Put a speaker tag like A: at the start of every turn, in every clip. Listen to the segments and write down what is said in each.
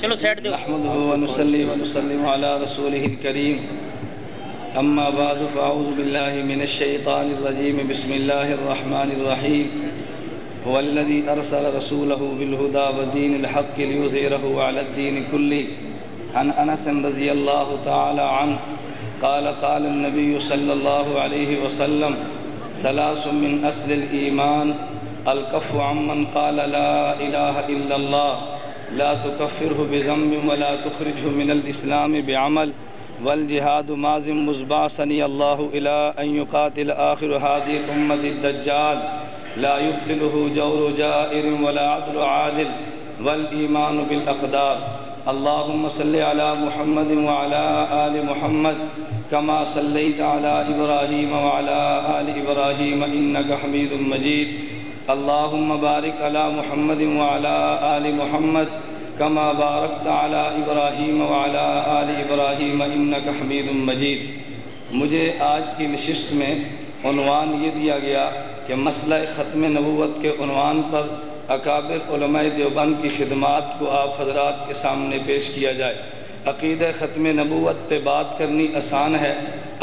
A: چلو سیٹ دو.
B: نحمده ونصلي ونسلم على رسوله الكريم اما بعد فاعوذ بالله من الشيطان الرجيم بسم الله الرحمن الرحيم هو الذي ارسل رسوله بالهدى ودين الحق ليظهره على الدين كله. عن انس رضي الله تعالى عنه قال قال النبي صلى الله عليه وسلم ثلاث من اصل الايمان الكف عمن قال لا اله الا الله لا تكفره بذنب ولا تخرجه من الاسلام بعمل والجهاد مازم مزبعثني الله الى ان يقاتل اخر هذه الامه الدجال لا يبطله جور جائر ولا عدل عادل والايمان بالاقدار. اللهم صل على محمد وعلى آل محمد كما صليت على إبراهيم وعلى آل إبراهيم إنك حميد مجيد. اللهم بارك على محمد وعلى آل محمد كما باركت على إبراهيم وعلى آل إبراهيم إنك حميد مجيد. مجھے آج کی نشست میں عنوان یہ دیا گیا کہ مسئلہ ختم نبوت کے عنوان پر اکابر علماء دیوبند کی خدمات کو آپ حضرات کے سامنے پیش کیا جائے. عقیدہ ختم نبوت پہ بات کرنی آسان ہے،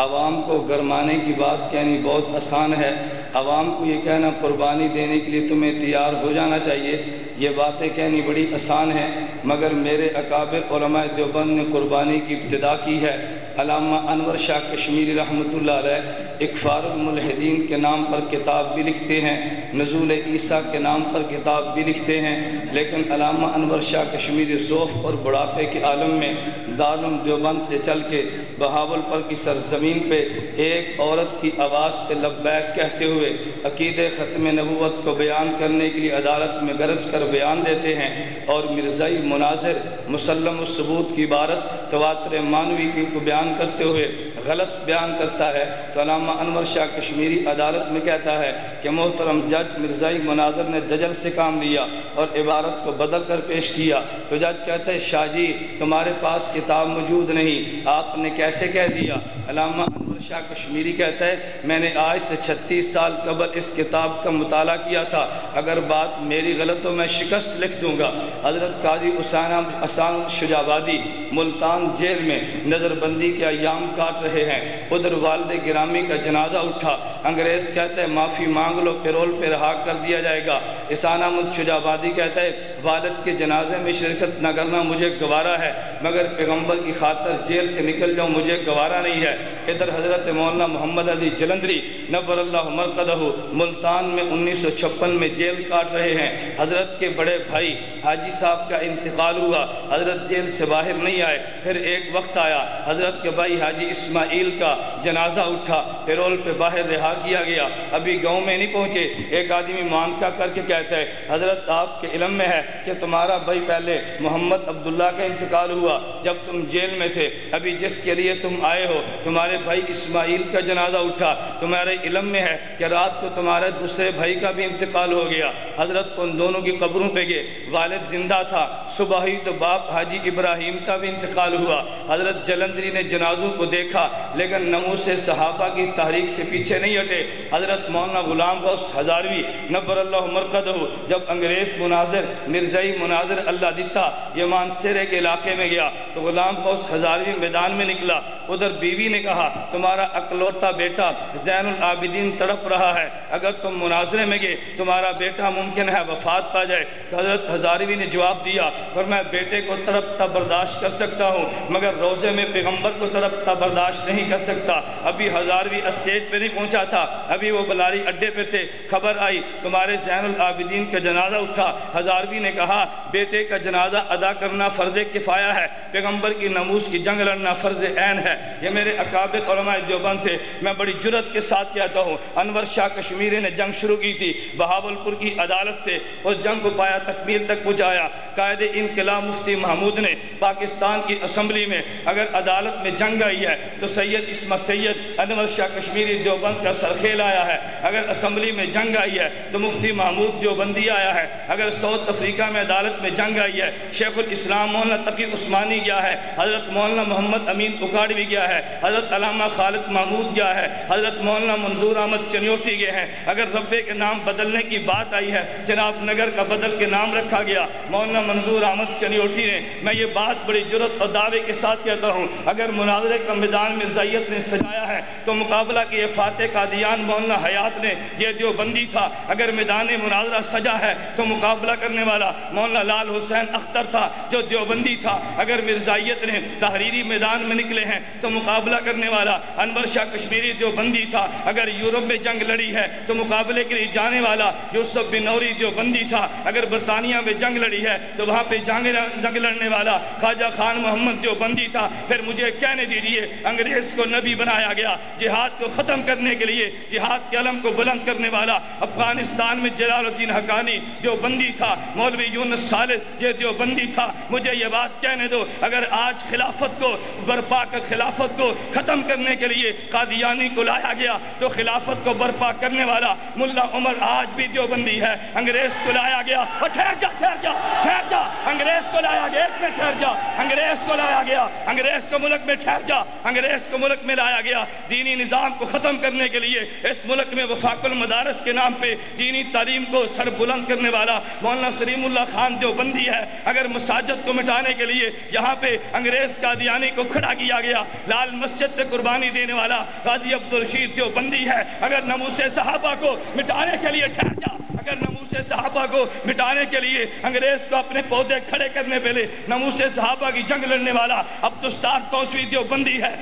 B: عوام کو گرمانے کی بات کہنی بہت آسان ہے. عوام کو یہ کہنا قربانی دینے کے لیے تمہیں تیار ہو جانا چاہیے، یہ باتیں کہنی بڑی آسان ہیں، مگر میرے اکابر علماء دیوبند نے قربانی کی ابتدا کی ہے. علامہ انور شاہ کشمیری رحمۃ اللہ علیہ اکفار الملحدین کے نام پر کتاب بھی لکھتے ہیں، نزول عیسیٰ کے نام پر کتاب بھی لکھتے ہیں، لیکن علامہ انور شاہ کشمیری ذوف اور بڑھاپے کے عالم میں دارالعلوم دیوبند سے چل کے بہاولپور کی سرزمین پہ ایک عورت کی آواز پہ لبیک کہتے ہوئے عقیدہ ختم نبوت کو بیان کرنے کے لیے عدالت میں گرج کر بیان دیتے ہیں، اور مرزائی مناظر مسلم الثبوت کی عبارت تواتر مانوی کو بیان کرتے ہوئے غلط بیان کرتا ہے. تو علامہ انور شاہ کشمیری عدالت میں کہتا ہے کہ محترم جج مرزائی مناظر نے دجل سے کام لیا اور عبارت کو بدل کر پیش کیا. تو جج کہتا ہے شاہ جی تمہارے پاس کتاب موجود نہیں، آپ نے کیسے کہہ دیا؟ علامہ انور شاہ کشمیری کہتا ہے میں نے آج سے 36 سال قبل اس کتاب کا مطالعہ کیا تھا، اگر بات میری غلط تو میں شکست لکھ دوں گا. حضرت قاضی احسان شجابادی ملتان جیل میں نظر بندی کے ایام کاٹ رہے ہیں، ادھر والد گرامی کا جنازہ اٹھا. انگریز کہتا ہے معافی مانگ لو، پیرول پہ رہا کر دیا جائے گا. احسان احمد شجابادی کہتا ہے والد کے جنازے میں شرکت نہ کرنا مجھے گوارا ہے، مگر پیغمبر کی خاطر جیل سے نکل جاؤں مجھے گوارا نہیں ہے. ادھر حضرت مولانا محمد علی جلندری نور اللہ مرقدہ ملتان میں 1956 میں جیل کاٹ رہے ہیں. حضرت کے بڑے بھائی حاجی صاحب کا انتقال ہوا، حضرت جیل سے باہر نہیں آئے. پھر ایک وقت آیا حضرت کے بھائی حاجی اسماعیل کا جنازہ اٹھا، پیرول پہ باہر رہا کیا گیا. ابھی گاؤں میں نہیں پہنچے، ایک آدمی مانکا کر کے کہتا ہے حضرت آپ کے علم میں ہے کہ تمہارا بھائی پہلے محمد عبداللہ کا انتقال ہوا جب تم جیل میں تھے، ابھی جس کے لیے تم آئے ہو تمہارے بھائی اسماعیل کا جنازہ اٹھا، تمہارے علم میں ہے کہ رات کو تمہارے دوسرے بھائی کا بھی انتقال ہو گیا. حضرت ان دونوں کی قبروں پہ گئے، والد زندہ تھا، صبح ہی تو باپ حاجی ابراہیم کا بھی انتقال ہوا. حضرت جلندری نے جنازوں کو دیکھا لیکن ناموس صحابہ کی تحریک سے پیچھے نہیں ہٹے. حضرت مولانا غلام غوث ہزاروی نبر اللہ مرقدہ جب انگریز مناظر مرزائی مناظر اللہ دیتا یہ مانسیرے کے علاقے میں گیا تو غلام غوث ہزاروی میدان میں نکلا. ادھر بیوی نے کہا تمہارا اکلوتا بیٹا زین العابدین تڑپ رہا ہے، اگر تم مناظرے میں گئے تمہارا بیٹا ممکن ہے وفات پا جائے. تو حضرت ہزاروی نے جواب دیا فرمایا بیٹے کو تڑپتا برداشت کر سکتا ہوں مگر روزے میں پیغمبر کو تڑپتا برداشت نہیں کر سکتا. ابھی ہزاروی اسٹیج پہ نہیں پہنچا تھا، ابھی وہ بلاری اڈے پہ تھے، خبر آئی تمہارے زین العابدین کا جنازہ اٹھا. ہزاروی نے کہا بیٹے کا جنازہ ادا کرنا فرض کفایہ ہے، پیغمبر کی ناموس کی جنگ لڑنا فرض عین ہے. یہ میرے اکابر علماء دیوبند تھے. میں بڑی جرت کے ساتھ کہتا ہوں انور شاہ کشمیری نے جنگ شروع کی تھی بہاولپور کی عدالت سے، اس جنگ کو پایا تکمیل تک پہنچایا. قائد انقلاب مفتی محمود نے پاکستان کی اسمبلی میں اگر عدالت میں جنگ آئی ہے تو سید اسمت سید انور شاہ کشمیری دیوبند کا سرخیل آیا ہے، اگر اسمبلی میں جنگ آئی ہے تو مفتی محمود دیوبندی آیا ہے، اگر ساؤتھ افریقہ میں عدالت میں جنگ آئی ہے شیخ الاسلام مولانا تقی عثمانی گیا ہے، حضرت مولانا محمد امین اکاڑوی گیا ہے، حضرت علامہ خالد محمود گیا ہے، حضرت مولانا منظور احمد چنیوٹی گئے ہیں، اگر ربے کے نام بدلنے کی بات آئی ہے جناب نگر کا بدل کے نام رکھا گیا مولانا منظور احمد چنیوٹی نے، میں یہ بات بڑی جرات اور دعوے کے ساتھ کہتا ہوں، اگر مناظرے کا میدان مرزائیت نے سجایا ہے تو مقابلہ کی فاتح قادیان مولانا حیات نے، یہ دیوبندی تھا، اگر میدان مناظرہ سجا ہے تو مقابلہ کرنے والا مولانا لال حسین اختر تھا جو دیوبندی تھا، اگر مرزائیت نے تحریری میدان میں نکلے ہیں تو مقابلہ کرنے والا انور شاہ کشمیری دیوبندی تھا، اگر یورپ میں جنگ لڑی ہے تو مقابلے کے لیے جانے والا یوسف بن نوری دیوبندی تھا، اگر برطانیہ میں جنگ لڑی ہے تو وہاں پہ جنگ لڑنے والا خواجہ خان محمد دیوبندی تھا۔ پھر مجھے کہنے دیجیے انگریز کو نبی بنایا گیا، جہاد کو ختم کرنے کے لیے جہاد کے علم کو بلند کرنے والا افغانستان میں جلال الدین حقانی دیوبندی تھا، مولوی یونس خالد یہ دیوبندی تھا۔ مجھے یہ بات کہنے دو، اگر آج خلافت کو برپا کر خلافت کو ختم کرنے کے لیے قادیانی کو لایا گیا تو خلافت کو برپا کرنے والا ملا عمر آج بھی دیوبندی ہے۔ انگریز کو لایا گیا، اور ٹھہر جا انگریز کو لایا گیا، ایک میں ٹھہر جا، انگریز کو لایا گیا، انگریز کو ملک میں ٹھہر جا، انگریز کو ملک میں لایا گیا دینی نظام کو ختم کرنے کے لیے۔ اس ملک میں وفاق المدارس کے نام پہ دینی تعلیم کو سر بلند کرنے والا مولانا سلیم اللہ خان دیوبندی ہے۔ اگر مساجد کو مٹانے کے لیے یہاں پہ انگریز قادیانی کو کھڑا کیا گیا، لال مسجد پہ قربانی دینے والا غازی عبدالرشید دیوبندی ہے۔ اگر ناموس صحابہ کو مٹانے کے لیے ٹھہر جا، اگر ناموس صحابہ کو مٹانے کے لیے انگریز کو اپنے پودے کھڑے کرنے پہلے ناموس صحابہ کی جنگ لڑنے والا عبدالستار توسوی دیوبندی ہے،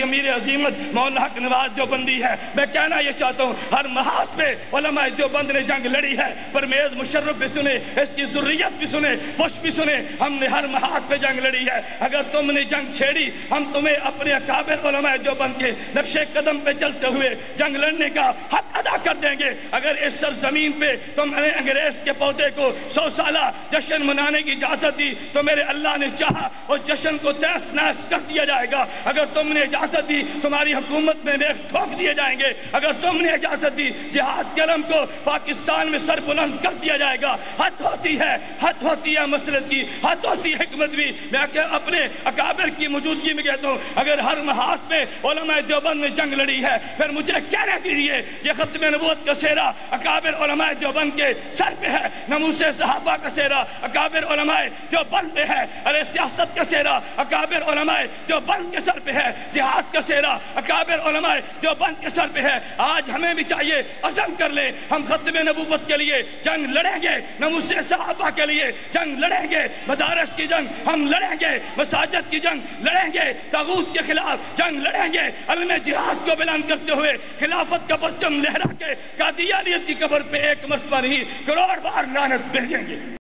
B: امیر عظیمت مولانا حق نواز دیوبندی ہے۔ میں کہنا یہ چاہتا ہوں ہر محاذ پہ علماء دیوبند نے جنگ لڑی ہے، پرویز مشرف بھی سنے، اس کی ذریت بھی سنے، بش بھی سنے، ہم نے ہر محاذ پہ جنگ لڑی ہے۔ اگر تم نے جنگ چھیڑی ہم تمہیں اپنے اکابر علماء دیوبند کے نقش قدم پہ چلتے ہوئے جنگ لڑنے کا حق ادا کر دیں گے۔ اگر اس سرزمین پہ تم نے انگریز کے پودے کو 100 سالہ جشن منانے کی اجازت دی تو میرے اللہ نے چاہا اور جشن کو تہس نہس کر دیا جائے گا۔ اگر تم نے اجازت دی تمہاری حکومت میں نیک ٹھوک دیے جائیں گے۔ اگر تم نے اجازت دی جہاد کے علم کو پاکستان میں سر بلند کر دیا جائے گا۔ حد ہوتی ہے مسلط کی، حد ہوتی ہے حکمت بھی۔ میں اپنے اکابر کی موجودگی میں کہتا ہوں اگر ہر محاذ میں علماء دیوبند نے جنگ لڑی ہے پھر مجھے کہنے دیجیے یہ ختم نبوت کا سہرا اکابر علماء دیوبند کے سر پہ ہے، ناموس صحابہ کا سہرا اکابر علماء دیوبند پہ ہے، ارے سیاست کا سہرا اکابر علماء دیوبند کے سر پہ ہے، جہاد کا سہرا اکابر علماء دیوبند کے سر پہ ہے۔ آج ہمیں بھی چاہیے عزم کر لیں ہم ختم نبوت کے لیے جنگ لڑیں گے، ناموس صحابہ کے لیے جنگ لڑیں گے، مدارس کی جنگ ہم لڑیں گے، مساجد کی جنگ لڑیں گے، طاغوت کے خلاف جنگ لڑیں گے، علم جہاد کو بلند کرتے ہوئے خلافت کا پرچم لہرا کے قادیانیت کی قبر پہ ایک مرتبہ نہیں کروڑ بار لعنت بھیجیں گے۔